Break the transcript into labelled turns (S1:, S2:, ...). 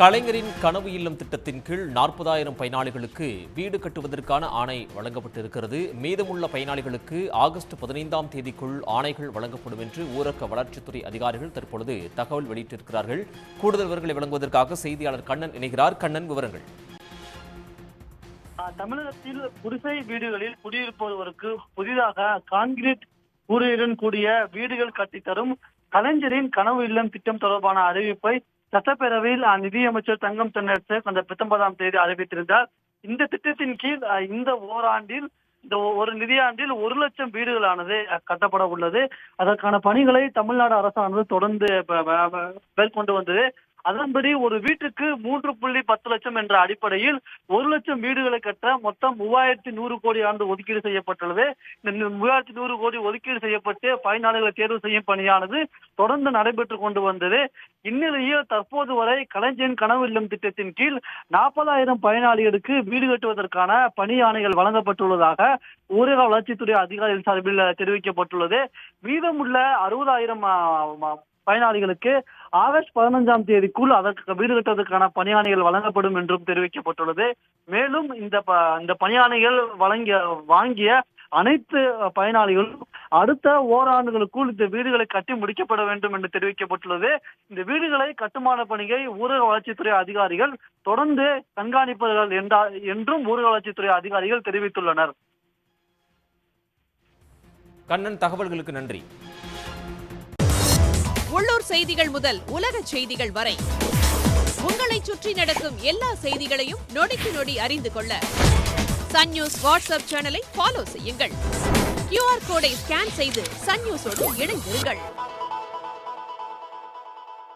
S1: கலைஞரின் கனவு இல்லம் திட்டத்தின் கீழ் 40,000 பயனாளிகளுக்கு வீடு கட்டுவதற்கான ஆணை வழங்கப்பட்டிருக்கிறது. மீதமுள்ள பயனாளிகளுக்கு ஆகஸ்ட் 15ஆம் தேதிக்குள் ஆணைகள் வழங்கப்படும் என்று ஊரக வளர்ச்சித்துறை அதிகாரிகள் தற்பொழுது தகவல் வெளியிட்டிருக்கிறார்கள். கூடுதல் விவரங்களை வழங்குவதற்காக செய்தியாளர் கண்ணன் இணைகிறார். கண்ணன், விவரங்கள்.
S2: தமிழகத்தில் குடிசை வீடுகளில் குடியிருப்பவருக்கு புதிதாக கான்கிரீட் கூரையுடன் கூடிய வீடுகள் கட்டித்தரும் கலைஞரின் கனவு இல்லம் திட்டம் தொடர்பான அறிவிப்பை சட்டப்பேரவையில் நிதியமைச்சர் தங்கம் தென்னரசு கடந்த 19ஆம் தேதி அறிவித்திருந்தார். இந்த திட்டத்தின் கீழ் இந்த ஓராண்டில் இந்த ஒரு நிதியாண்டில் 1 லட்சம் வீடுகளானது கட்டப்பட உள்ளது. அதற்கான பணிகளை தமிழ்நாடு அரசானது தொடர்ந்து மேற்கொண்டு வந்தது. அதன்படி ஒரு வீட்டுக்கு 3.10 லட்சம் என்ற அடிப்படையில் 1 லட்சம் வீடுகளை கட்ட மொத்தம் 3100 கோடி ஒதுக்கீடு செய்யப்பட்டுள்ளது. இந்த 3100 கோடி ஒதுக்கீடு செய்யப்பட்டு பயனாளிகளை தேர்வு செய்யும் பணியானது தொடர்ந்து நடைபெற்றுக் கொண்டு வந்தது. இந்நிலையில் தற்போது வரை கலைஞரின் கனவு இல்லம் திட்டத்தின் கீழ் 40,000 பயனாளிகளுக்கு வீடு கட்டுவதற்கான பணி ஆணைகள் வழங்கப்பட்டுள்ளதாக ஊரக வளர்ச்சித்துறை அதிகாரிகள் சார்பில் தெரிவிக்கப்பட்டுள்ளது. மீதமுள்ள 60,000 பயனாளிகளுக்கு ஆகஸ்ட் 15ஆம் தேதிக்குள் அதற்கு வீடு கட்டுவதற்கான பணியாணைகள் வழங்கப்படும் என்றும் தெரிவிக்கப்பட்டுள்ளது. மேலும் இந்த பணியாணைகள் வாங்கிய அனைத்து பயனாளிகளும் அடுத்த ஓராண்டுகளுக்குள் இந்த வீடுகளை கட்டி முடிக்கப்பட வேண்டும் என்று தெரிவிக்கப்பட்டுள்ளது. இந்த வீடுகளை கட்டுமான பணியை ஊரக வளர்ச்சித்துறை அதிகாரிகள் தொடர்ந்து கண்காணிப்பார்கள் என்றும் ஊரக வளர்ச்சித்துறை அதிகாரிகள் தெரிவித்துள்ளனர்.
S1: கண்ணன், தகவல்களுக்கு நன்றி.
S3: உள்ளூர் செய்திகள் முதல் உலக செய்திகள் வரை உங்களை சுற்றி நடக்கும் எல்லா செய்திகளையும் நொடிக்கு நொடி அறிந்து கொள்ள சன் நியூஸ் வாட்ஸ்அப் சேனலை ஃபாலோ செய்யுங்கள். QR கோடை ஸ்கேன் செய்து சன் நியூஸோடு இணைந்திருங்கள்.